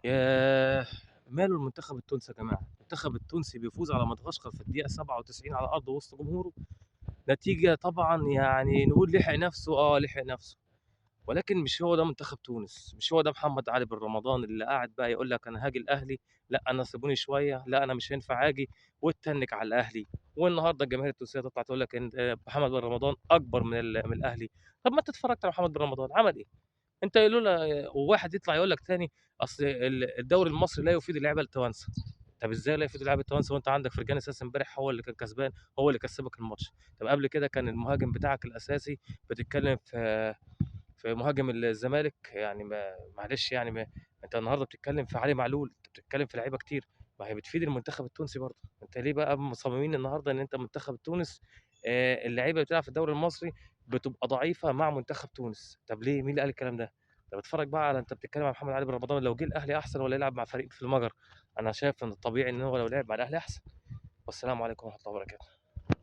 ياه! ماله المنتخب التونسي يا جماعة، المنتخب التونسي بيفوز على مدغشقر في الدقيقة 97 على أرضه وسط جمهوره، نتيجة طبعًا يعني نقول لحق نفسه لحق نفسه، ولكن مش هو ده منتخب تونس، مش هو ده محمد علي بن رمضان اللي قاعد بقى يقول لك أنا هاجي الأهلي، لأ أنا سيبوني شوية، لأ أنا مش هينفع آجي، واتنِّك على الأهلي، والنهارده الجماهير التونسية تطلع تقول لك إن محمد بن رمضان أكبر من الأهلي، طب ما أنت اتفرجت على محمد بن رمضان عمل إيه؟ أنت لولا وواحد يطلع يقول لك تاني أصل الدوري المصري لا يفيد اللعيبة التوانسة، طب إزاي لا يفيد اللعيبة التوانسة وأنت عندك فرجاني ساسي امبارح هو اللي كان كسبان، هو اللي كسبك الماتش، طب قبل كده كان المهاجم بتاعك الأساسي بتتكلم في مهاجم الزمالك يعني معلش يعني أنت النهارده بتتكلم في علي معلول، أنت بتتكلم في لعيبة كتير، ما هي بتفيد المنتخب التونسي برضه، أنت ليه بقى مصممين النهارده إن أنت منتخب تونس اللعيبة اللي بتلعب في الدوري المصري بتبقى ضعيفة مع منتخب تونس، طب ليه؟ مين اللي قال الكلام ده؟ طب اتفرج بقى على أنت بتتكلم على محمد علي بن رمضان لو جه الأهلي أحسن والّا يلعب مع فريق في المجر؟ أنا شايف إن الطبيعي إن هو لو لعب مع الأهلي أحسن، والسلام عليكم ورحمة الله وبركاته.